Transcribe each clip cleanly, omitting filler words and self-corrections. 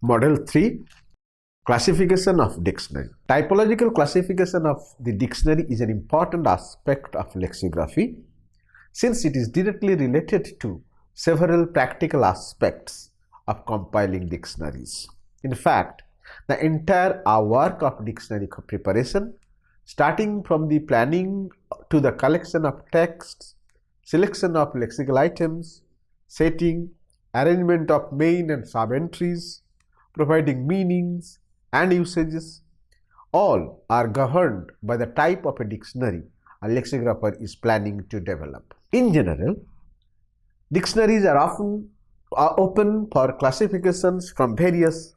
Model 3. Classification of dictionary. Typological classification of the dictionary is an important aspect of lexicography since it is directly related to several practical aspects of compiling dictionaries. In fact, the entire work of dictionary preparation, starting from the planning to the collection of texts, selection of lexical items, setting, arrangement of main and sub-entries, providing meanings and usages, all are governed by the type of a dictionary a lexicographer is planning to develop. In general, dictionaries are often open for classifications from various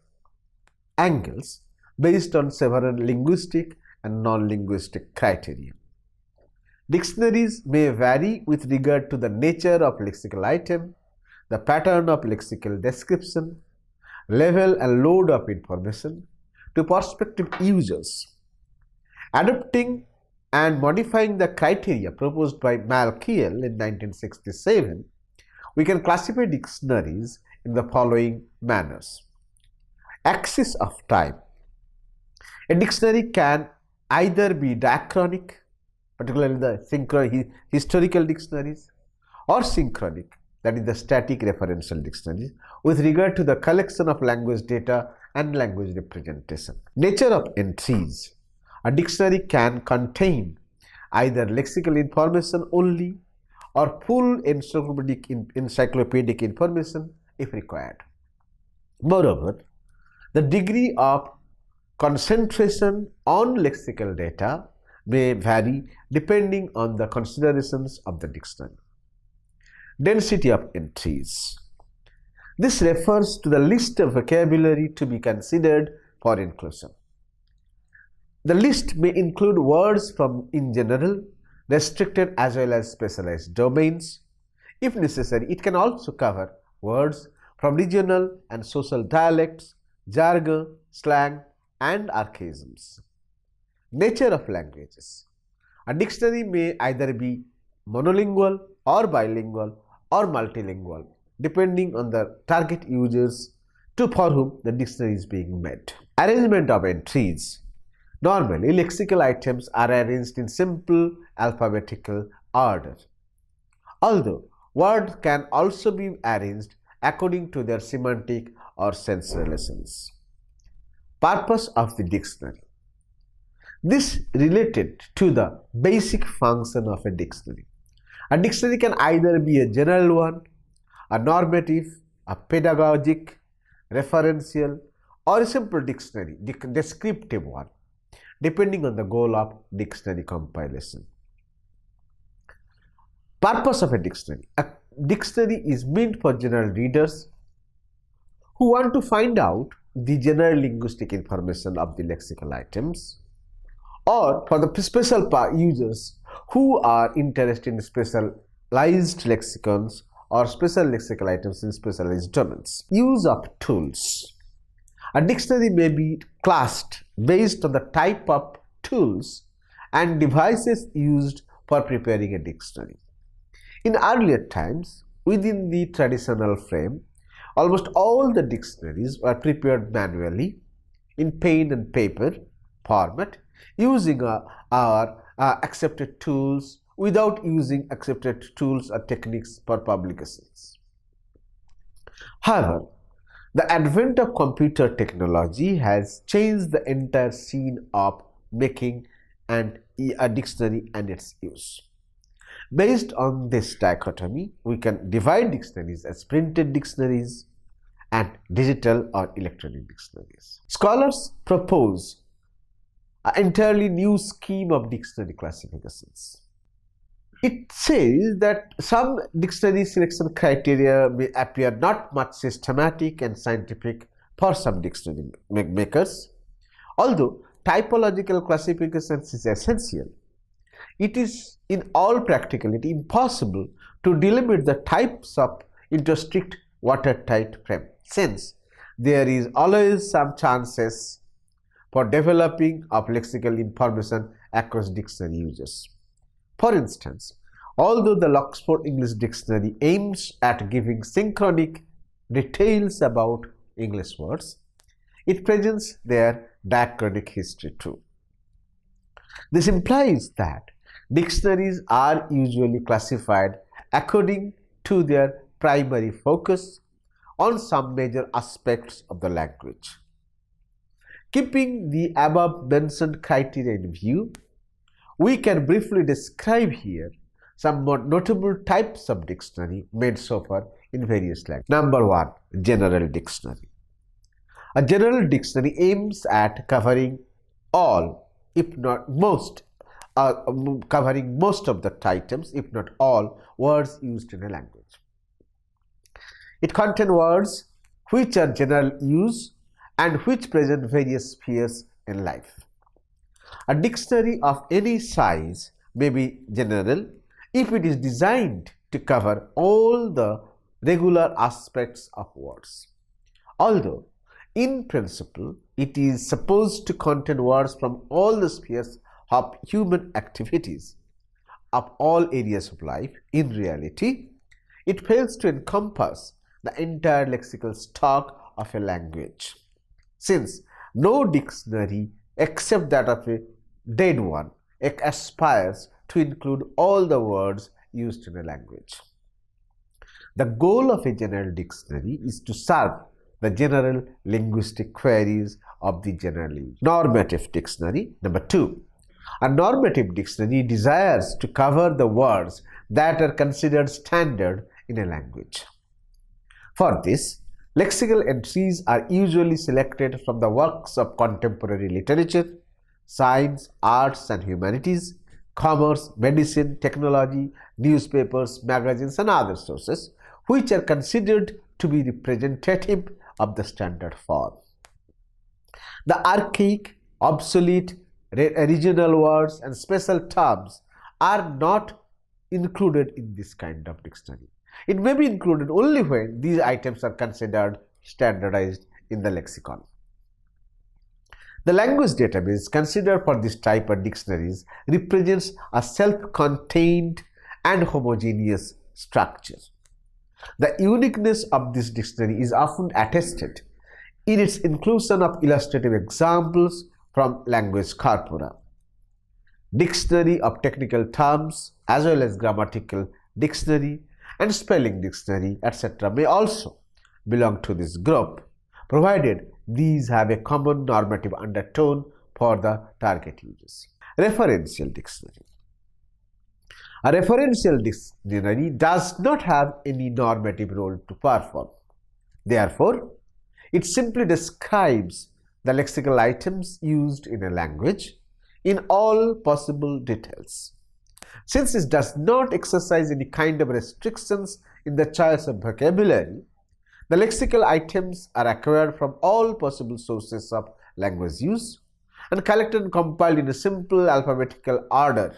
angles based on several linguistic and non-linguistic criteria. Dictionaries may vary with regard to the nature of lexical item, the pattern of lexical description, level and load of information to prospective users. Adopting and modifying the criteria proposed by Malkiel in 1967, we can classify dictionaries in the following manners. Axis of time. A dictionary can either be diachronic, particularly the historical dictionaries, or synchronic, that is the static referential dictionaries, with regard to the collection of language data and language representation. Nature of entries. A dictionary can contain either lexical information only or full encyclopedic information if required. Moreover, the degree of concentration on lexical data may vary depending on the considerations of the dictionary. Density of entries. This refers to the list of vocabulary to be considered for inclusion. The list may include words from in general, restricted as well as specialized domains. If necessary, it can also cover words from regional and social dialects, jargon, slang, and archaisms. Nature of languages. A dictionary may either be monolingual or bilingual or multilingual, depending on the target users for whom the dictionary is being made. Arrangement of entries. Normally, lexical items are arranged in simple alphabetical order, although words can also be arranged according to their semantic or sense relations. Purpose of the dictionary. This related to the basic function of a dictionary. A dictionary can either be a general one, a normative, a pedagogic, referential, or a simple dictionary, descriptive one, depending on the goal of dictionary compilation. Purpose of a dictionary. A dictionary is meant for general readers who want to find out the general linguistic information of the lexical items, or for the special users who are interested in specialized lexicons or special lexical items in specialized domains. Use of tools. A dictionary may be classed based on the type of tools and devices used for preparing a dictionary. In earlier times, within the traditional frame, almost all the dictionaries were prepared manually in pen and paper format using our accepted tools without using accepted tools or techniques for publications. However, the advent of computer technology has changed the entire scene of making a dictionary and its use. Based on this dichotomy, we can divide dictionaries as printed dictionaries and digital or electronic dictionaries. Scholars propose an entirely new scheme of dictionary classifications. It says that some dictionary selection criteria may appear not much systematic and scientific for some dictionary makers. Although typological classifications is essential, it is in all practicality impossible to delimit the types into a strict watertight frame, since there is always some chances for developing of lexical information across dictionary users. For instance, although the Oxford English Dictionary aims at giving synchronic details about English words, It presents their diachronic history too. This implies that dictionaries are usually classified according to their primary focus on some major aspects of the language. Keeping the above mentioned criteria in view, we can briefly describe here some more notable types of dictionary made so far in various languages. Number 1. General dictionary. A general dictionary aims at covering all, if not most, covering most of the items, if not all, words used in a language. It contains words which are general use and which present various spheres in life. A dictionary of any size may be general if it is designed to cover all the regular aspects of words. Although, in principle, it is supposed to contain words from all the spheres of human activities of all areas of life, in reality, it fails to encompass the entire lexical stock of a language, since no dictionary except that of a dead one aspires to include all the words used in a language. The goal of a general dictionary is to serve the general linguistic queries of the general use. Normative dictionary. Number 2. A normative dictionary desires to cover the words that are considered standard in a language. For this, lexical entries are usually selected from the works of contemporary literature, science, arts and humanities, commerce, medicine, technology, newspapers, magazines and other sources which are considered to be representative of the standard form. The archaic, obsolete, regional words and special terms are not included in this kind of dictionary. It may be included only when these items are considered standardized in the lexicon. The language database considered for this type of dictionaries represents a self-contained and homogeneous structure. The uniqueness of this dictionary is often attested in its inclusion of illustrative examples from language corpora. Dictionary of technical terms as well as grammatical dictionary and spelling dictionary, etc. may also belong to this group, provided these have a common normative undertone for the target users. Referential dictionary. A referential dictionary does not have any normative role to perform. Therefore, it simply describes the lexical items used in a language in all possible details. Since it does not exercise any kind of restrictions in the choice of vocabulary, the lexical items are acquired from all possible sources of language use and collected and compiled in a simple alphabetical order.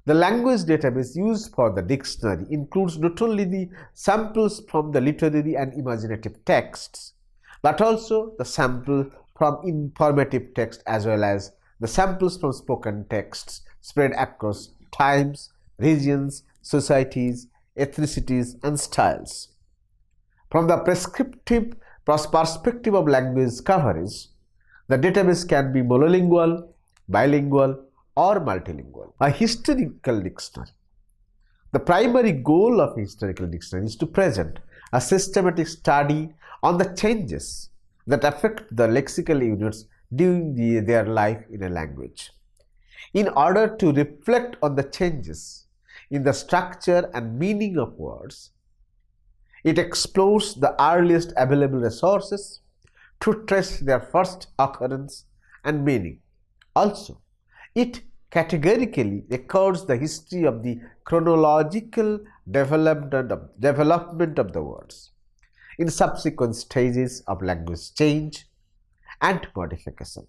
The language database used for the dictionary includes not only the samples from the literary and imaginative texts, but also the sample from informative text as well as the samples from spoken texts spread across times, regions, societies, ethnicities, and styles. From the prescriptive perspective of language coverage, the database can be monolingual, bilingual, or multilingual. A historical dictionary. The primary goal of a historical dictionary is to present a systematic study on the changes that affect the lexical units during their life in a language. In order to reflect on the changes in the structure and meaning of words, it explores the earliest available resources to trace their first occurrence and meaning. Also, it categorically records the history of the chronological development of the words in subsequent stages of language change and modification.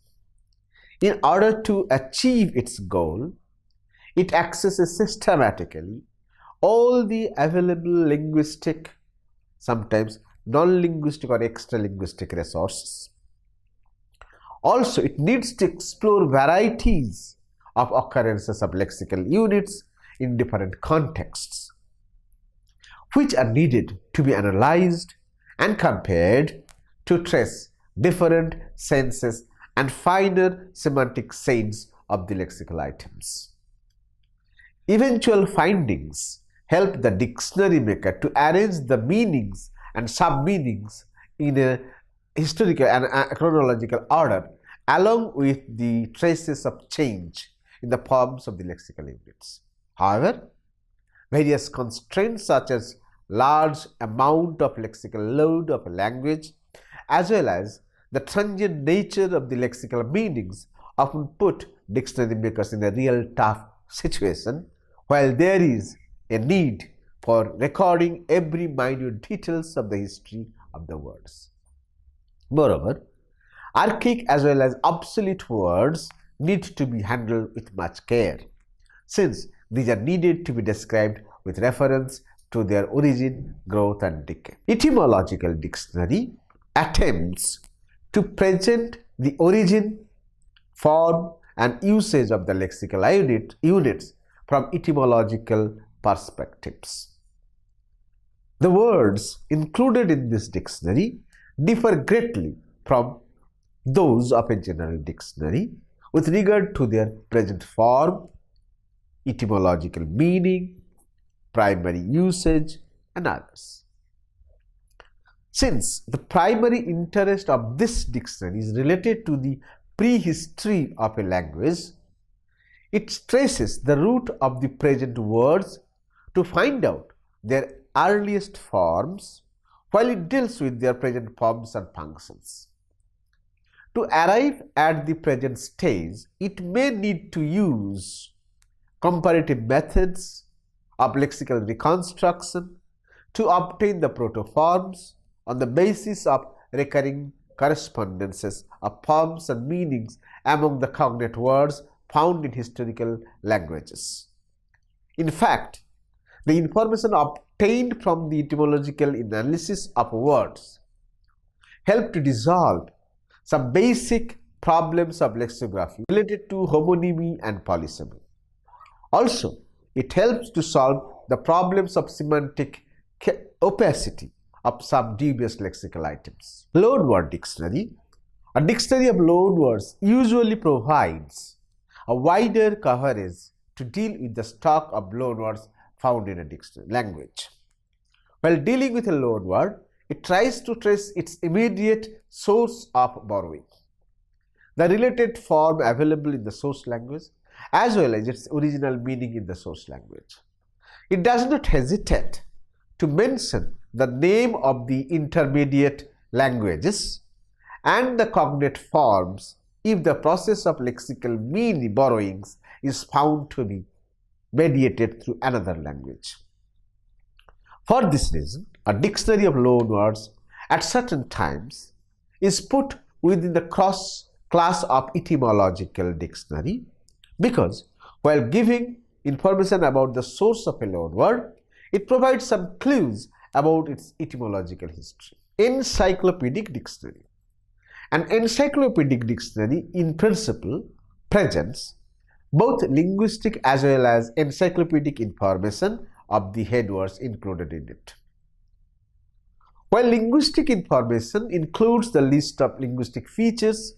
In order to achieve its goal, it accesses systematically all the available linguistic, sometimes non-linguistic or extra-linguistic resources. Also, it needs to explore varieties of occurrences of lexical units in different contexts, which are needed to be analyzed and compared to trace different senses, and finer semantic sense of the lexical items. Eventual findings help the dictionary maker to arrange the meanings and sub-meanings in a historical and chronological order, along with the traces of change in the forms of the lexical units. However, various constraints such as large amount of lexical load of a language as well as the transient nature of the lexical meanings often put dictionary makers in a real tough situation, while there is a need for recording every minute details of the history of the words. Moreover, archaic as well as obsolete words need to be handled with much care, since these are needed to be described with reference to their origin, growth, and decay. Etymological dictionary attempts to present the origin, form, and usage of the lexical units from etymological perspectives. The words included in this dictionary differ greatly from those of a general dictionary with regard to their present form, etymological meaning, primary usage, and others. Since the primary interest of this dictionary is related to the prehistory of a language, it traces the root of the present words to find out their earliest forms, while it deals with their present forms and functions. To arrive at the present stage, it may need to use comparative methods of lexical reconstruction to obtain the protoforms on the basis of recurring correspondences of forms and meanings among the cognate words found in historical languages. In fact, the information obtained from the etymological analysis of words help to resolve some basic problems of lexicography related to homonymy and polysemy. Also, it helps to solve the problems of semantic opacity of some dubious lexical items. Loanword dictionary. A dictionary of loanwords usually provides a wider coverage to deal with the stock of loanwords found in a dictionary language. While dealing with a loanword, it tries to trace its immediate source of borrowing, the related form available in the source language, as well as its original meaning in the source language. It does not hesitate to mention the name of the intermediate languages and the cognate forms if the process of lexical meaning borrowings is found to be mediated through another language. For this reason, a dictionary of loanwords at certain times is put within the class of etymological dictionary, because while giving information about the source of a loanword, it provides some clues about its etymological history. Encyclopedic dictionary. An encyclopedic dictionary in principle presents both linguistic as well as encyclopedic information of the headwords included in it. While linguistic information includes the list of linguistic features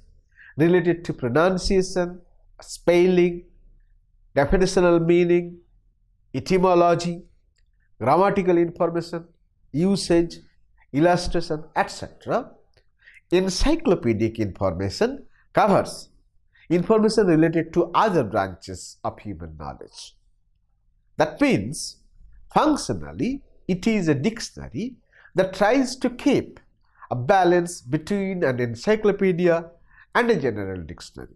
related to pronunciation, spelling, definitional meaning, etymology, grammatical information, usage, illustration, etc., encyclopedic information covers information related to other branches of human knowledge. That means, functionally, it is a dictionary that tries to keep a balance between an encyclopedia and a general dictionary.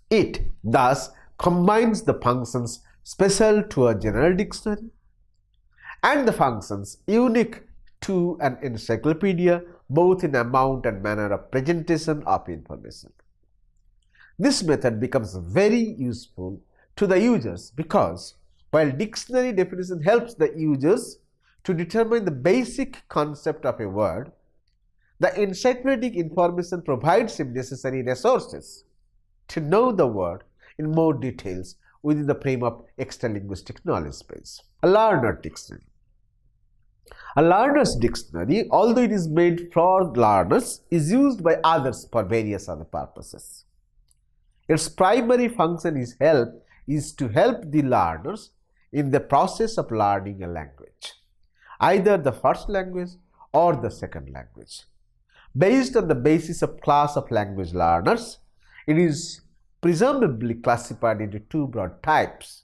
It thus combines the functions special to a general dictionary and the functions unique to an encyclopedia, both in amount and manner of presentation of information. This method becomes very useful to the users because while dictionary definition helps the users to determine the basic concept of a word, the encyclopedic information provides him necessary resources to know the word in more details within the frame of extra linguistic knowledge base. A learner dictionary. A learner's dictionary, although it is made for learners, is used by others for various other purposes. Its primary function is to help the learners in the process of learning a language, either the first language or the second language. Based on the basis of class of language learners, it is presumably classified into two broad types: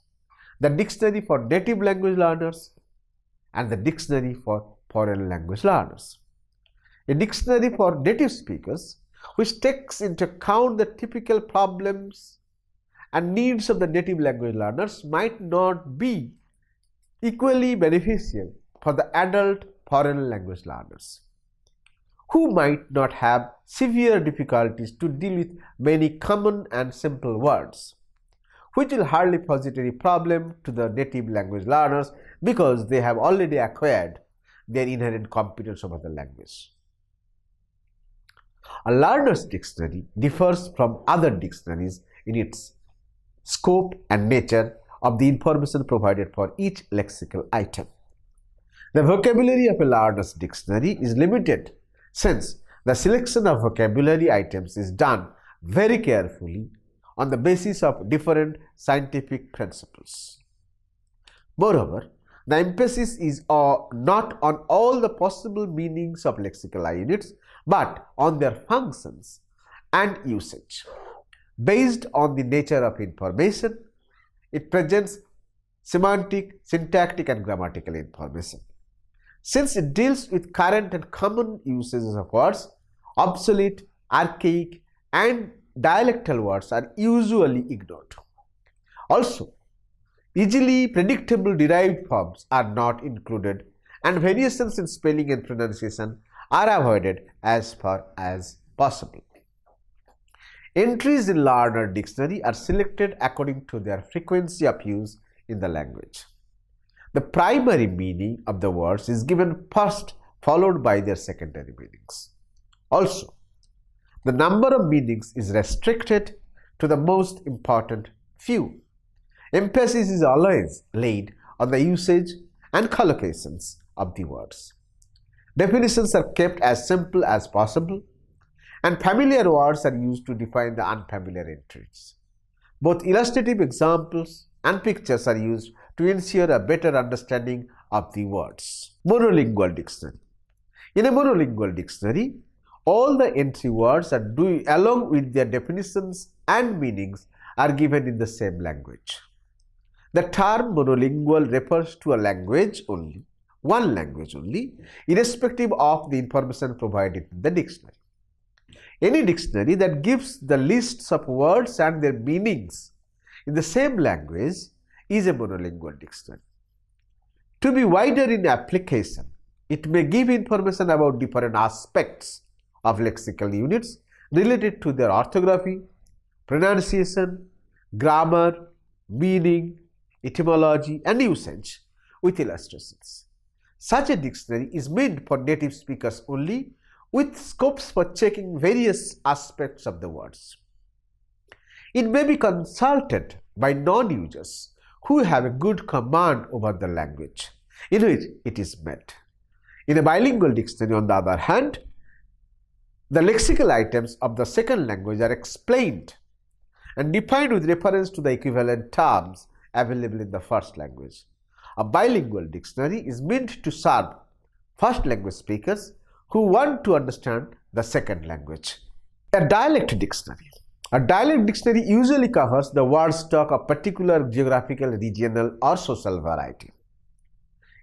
the dictionary for native language learners and the dictionary for foreign language learners. A dictionary for native speakers, which takes into account the typical problems and needs of the native language learners, might not be equally beneficial for the adult foreign language learners, who might not have severe difficulties to deal with many common and simple words, which will hardly pose any problem to the native language learners because they have already acquired their inherent competence over the language. A learner's dictionary differs from other dictionaries in its scope and nature of the information provided for each lexical item. The vocabulary of a learner's dictionary is limited, since the selection of vocabulary items is done very carefully on the basis of different scientific principles. Moreover, the emphasis is not on all the possible meanings of lexical units, but on their functions and usage. Based on the nature of information, it presents semantic, syntactic, and grammatical information. Since it deals with current and common usages of words, obsolete, archaic, and dialectal words are usually ignored. Also, easily predictable derived forms are not included, and variations in spelling and pronunciation are avoided as far as possible. Entries in learner dictionary are selected according to their frequency of use in the language. The primary meaning of the words is given first, followed by their secondary meanings. Also, the number of meanings is restricted to the most important few. Emphasis is always laid on the usage and collocations of the words. Definitions are kept as simple as possible, and familiar words are used to define the unfamiliar entries. Both illustrative examples and pictures are used to ensure a better understanding of the words. Monolingual dictionary. In a monolingual dictionary, all the entry words are along with their definitions and meanings are given in the same language. The term monolingual refers to a language only, one language only, irrespective of the information provided in the dictionary. Any dictionary that gives the lists of words and their meanings in the same language is a monolingual dictionary. To be wider in application, it may give information about different aspects of lexical units related to their orthography, pronunciation, grammar, meaning, etymology, and usage with illustrations. Such a dictionary is meant for native speakers only, with scopes for checking various aspects of the words. It may be consulted by non-users who have a good command over the language in which it is made. In a bilingual dictionary, on the other hand, the lexical items of the second language are explained and defined with reference to the equivalent terms available in the first language. A bilingual dictionary is meant to serve first language speakers who want to understand the second language. A dialect dictionary. A dialect dictionary usually covers the word stock of particular geographical, regional, or social variety.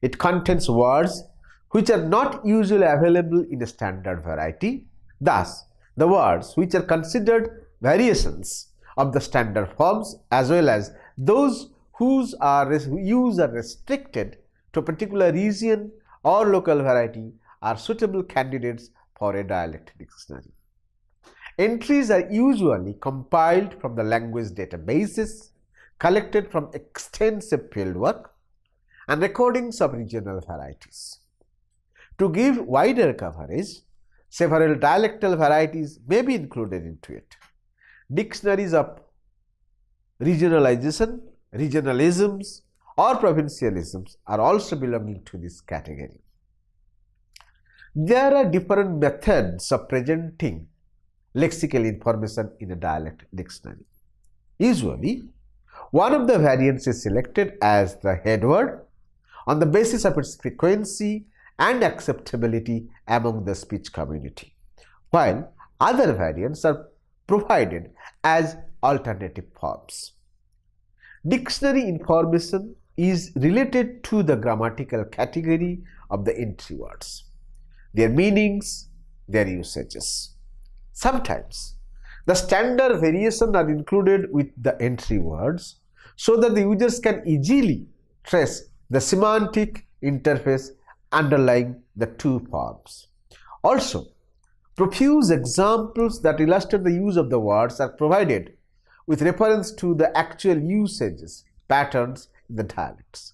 It contains words which are not usually available in a standard variety. Thus, the words which are considered variations of the standard forms, as well as those whose use are restricted to a particular region or local variety, are suitable candidates for a dialect dictionary. Entries are usually compiled from the language databases, collected from extensive fieldwork, and recordings of regional varieties. To give wider coverage, several dialectal varieties may be included into it. Dictionaries of regionalization, regionalisms, or provincialisms are also belonging to this category. There are different methods of presenting lexical information in a dialect dictionary. Usually, one of the variants is selected as the head word on the basis of its frequency and acceptability among the speech community, while other variants are provided as alternative forms. Dictionary information is related to the grammatical category of the entry words, their meanings, their usages. Sometimes, the standard variations are included with the entry words so that the users can easily trace the semantic interface underlying the two forms. Also, profuse examples that illustrate the use of the words are provided with reference to the actual usages patterns in the dialects.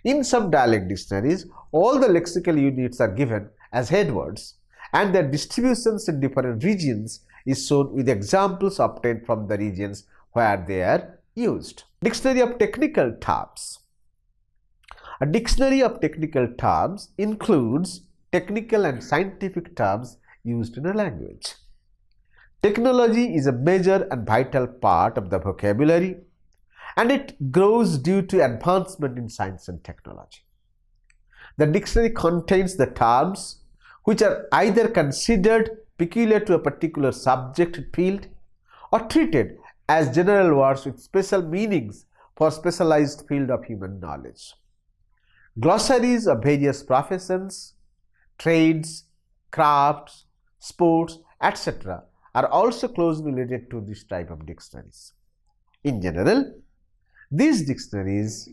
In some dialect dictionaries, all the lexical units are given as head words, and their distributions in different regions is shown with examples obtained from the regions where they are used. Dictionary of technical terms. A dictionary of technical terms includes technical and scientific terms used in a language. Technology is a major and vital part of the vocabulary, and it grows due to advancement in science and technology. The dictionary contains the terms which are either considered peculiar to a particular subject field or treated as general words with special meanings for specialized field of human knowledge. Glossaries of various professions, trades, crafts, sports, etc. are also closely related to this type of dictionaries. In general, these dictionaries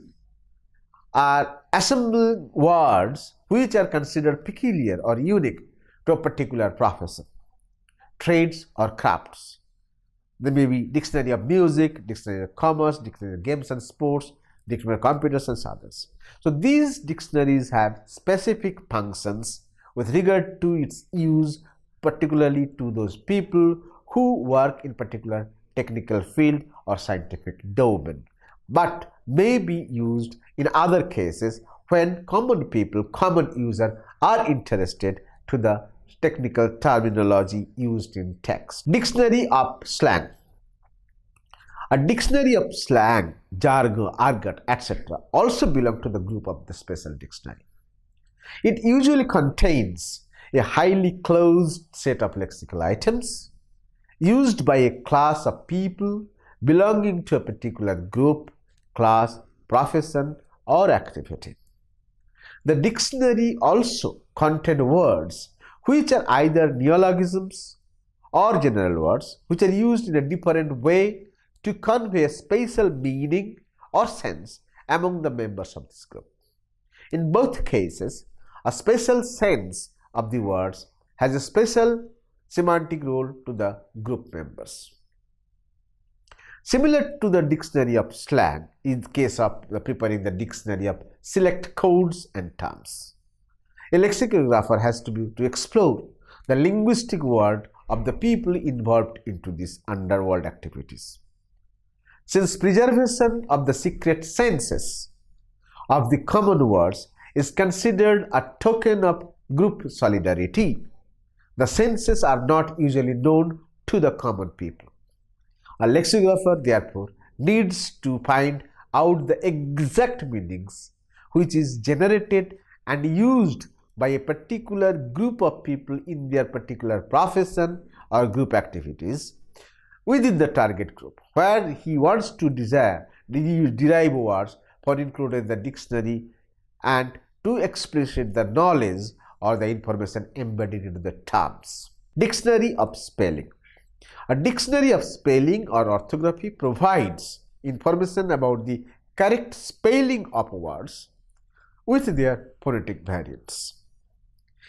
are assembling words which are considered peculiar or unique to a particular profession, trades or crafts. There may be dictionary of music, dictionary of commerce, dictionary of games and sports, dictionary of computers and others. So these dictionaries have specific functions with regard to its use, particularly to those people who work in particular technical field or scientific domain, but may be used in other cases when common people, common user are interested to the technical terminology used in text. Dictionary of slang. A dictionary of slang, jargon, argot, etc. also belong to the group of the special dictionary. It usually contains a highly closed set of lexical items used by a class of people belonging to a particular group, class, profession, or activity. The dictionary also contains words which are either neologisms or general words which are used in a different way to convey a special meaning or sense among the members of this group. In both cases, a special sense of the words has a special semantic role to the group members. Similar to the dictionary of slang, in case of preparing the dictionary of select codes and terms, a lexicographer has to explore the linguistic world of the people involved into these underworld activities. Since preservation of the secret senses of the common words is considered a token of group solidarity, the senses are not usually known to the common people. A lexicographer, therefore, needs to find out the exact meanings which is generated and used by a particular group of people in their particular profession or group activities within the target group, where he wants to derive words for including the dictionary and to explicit the knowledge or the information embedded into the terms. Dictionary of spelling. A dictionary of spelling or orthography provides information about the correct spelling of words with their phonetic variants.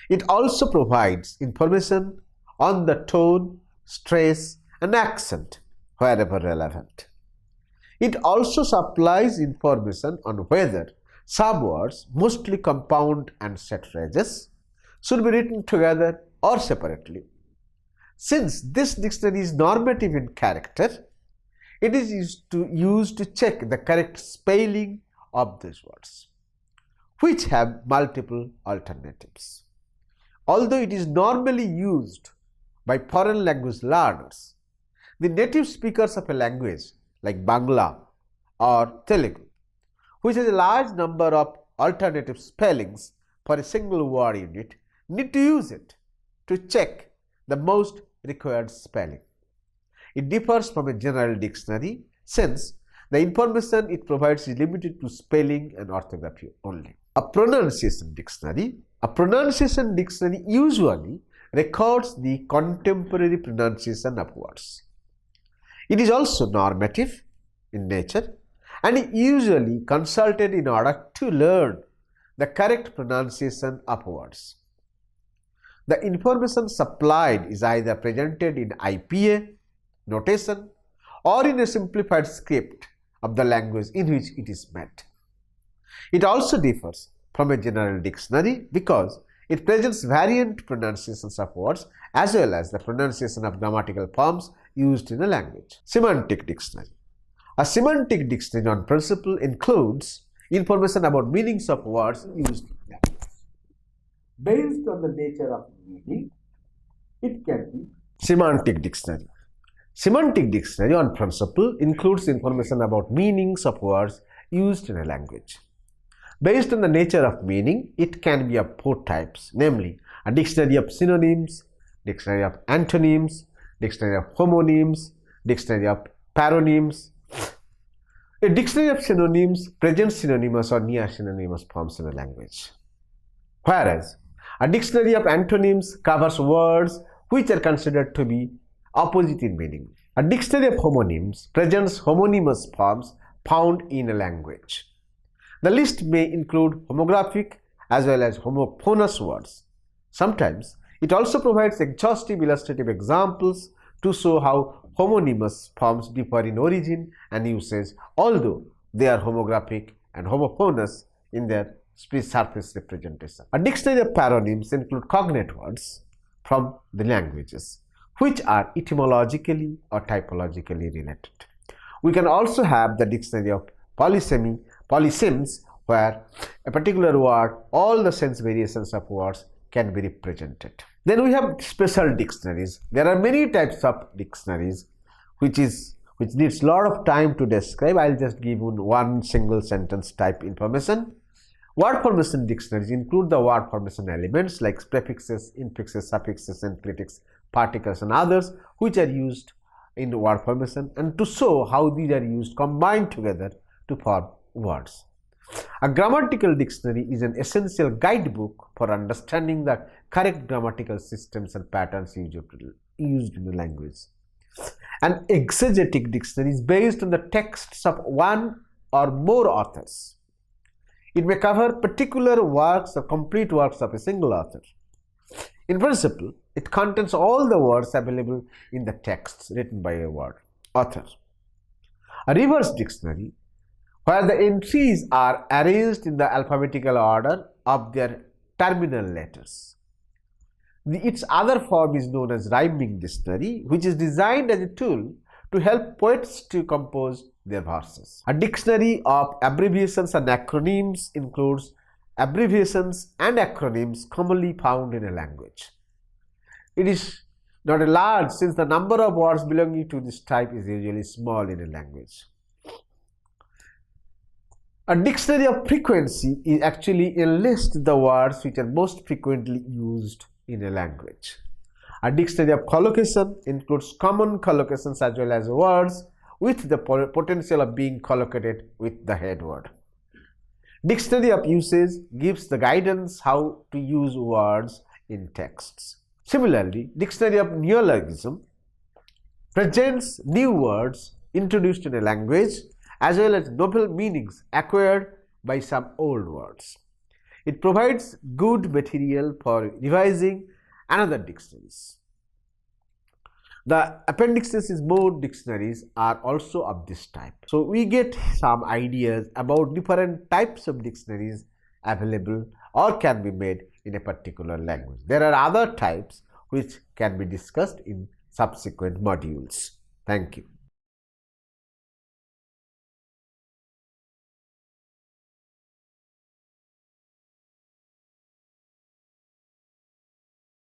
It also provides information on the tone, stress, and accent wherever relevant. It also supplies information on whether some words, mostly compound and set phrases, should be written together or separately. Since this dictionary is normative in character, it is used to check the correct spelling of these words, which have multiple alternatives. although it is normally used by foreign language learners, the native speakers of a language like Bangla or Telugu, which has a large number of alternative spellings for a single word unit, need to use it to check the most required spelling. It differs from a general dictionary since the information it provides is limited to spelling and orthography only. A pronunciation dictionary usually records the contemporary pronunciation of words. It is also normative in nature and is usually consulted in order to learn the correct pronunciation of words. The information supplied is either presented in IPA notation or in a simplified script of the language in which it is meant. It also differs from a general dictionary because it presents variant pronunciations of words as well as the pronunciation of grammatical forms used in a language. Semantic dictionary. A semantic dictionary on principle includes information about meanings of words used in language. Based on the nature of meaning, it can be semantic dictionary. Semantic dictionary on principle includes information about meanings of words used in a language. Based on the nature of meaning, it can be of four types, namely a dictionary of synonyms, dictionary of antonyms, dictionary of homonyms, dictionary of paronyms. A dictionary of synonyms presents synonymous or near synonymous forms in a language, whereas a dictionary of antonyms covers words which are considered to be opposite in meaning. A dictionary of homonyms presents homonymous forms found in a language. The list may include homographic as well as homophonous words. Sometimes it also provides exhaustive illustrative examples to show how homonymous forms differ in origin and usage, although they are homographic and homophonous in their surface representation. A dictionary of paronyms include cognate words from the languages, which are etymologically or typologically related. We can also have the dictionary of polysems, where a particular word, all the sense variations of words can be represented. Then we have special dictionaries. There are many types of dictionaries which needs a lot of time to describe. I'll just give you one single sentence type information. Word formation dictionaries include the word formation elements like prefixes, infixes, suffixes, infinities, particles and others which are used in word formation, and to show how these are used combined together to form words. A grammatical dictionary is an essential guidebook for understanding the correct grammatical systems and patterns used in a language. An exegetic dictionary is based on the texts of one or more authors. It may cover particular works or complete works of a single author. In principle, it contains all the words available in the texts written by a author. A reverse dictionary, where the entries are arranged in the alphabetical order of their terminal letters. Its other form is known as rhyming dictionary, which is designed as a tool to help poets to compose their verses. A dictionary of abbreviations and acronyms includes abbreviations and acronyms commonly found in a language. It is not a large since the number of words belonging to this type is usually small in a language. A dictionary of frequency is actually a list of the words which are most frequently used in a language. A dictionary of collocation includes common collocations as well as words with the potential of being collocated with the head word. Dictionary of usage gives the guidance how to use words in texts. Similarly, dictionary of neologism presents new words introduced in a language as well as novel meanings acquired by some old words. It provides good material for revising another dictionaries. The appendices in more dictionaries are also of this type. So we get some ideas about different types of dictionaries available or can be made in a particular language. There are other types which can be discussed in subsequent modules. Thank you.